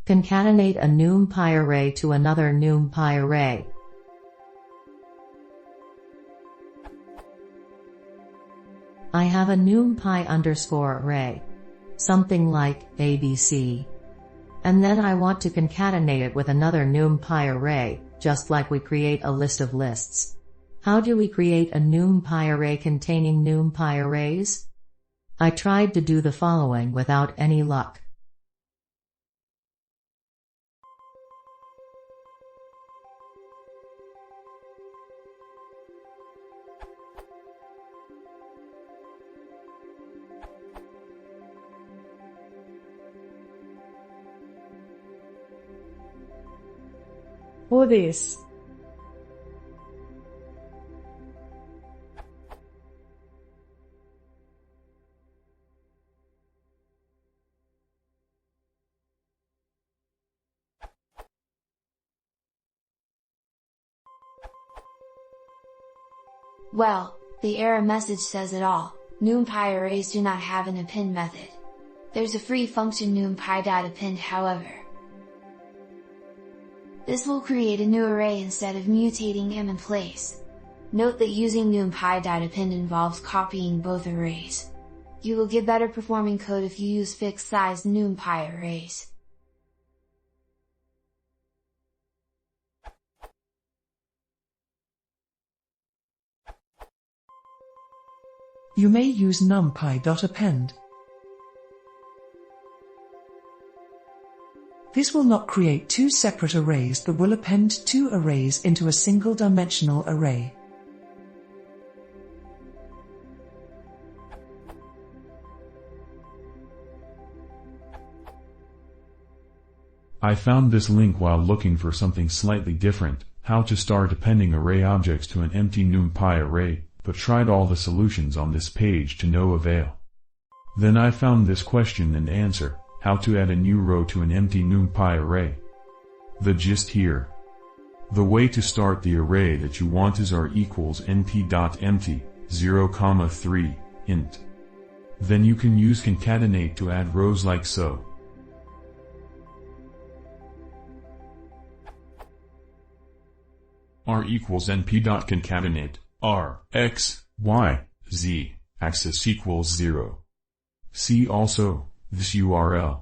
Concatenate a NumPy array to another NumPy array. I have a NumPy underscore array. Something like ABC. And then I want to concatenate it with another NumPy array, just like we create a list of lists. How do we create a NumPy array containing NumPy arrays? I tried to do the following without any luck. Or this. Well, the error message says it all. NumPy arrays do not have an append method. There's a free function NumPy.append however. This will create a new array instead of mutating them in place. Note that using NumPy.append involves copying both arrays. You will get better performing code if you use fixed-sized NumPy arrays. You may use NumPy.append. This will not create two separate arrays but will append two arrays into a single-dimensional array. I found this link while looking for something slightly different, how to start appending array objects to an empty NumPy array, but tried all the solutions on this page to no avail. Then I found this question and answer. How to add a new row to an empty NumPy array. The gist here. The way to start the array that you want is r equals np.empty, 0,3, int. Then you can use concatenate to add rows like so. R equals np.concatenate, r, x, y, z, axis equals 0. See also, this URL.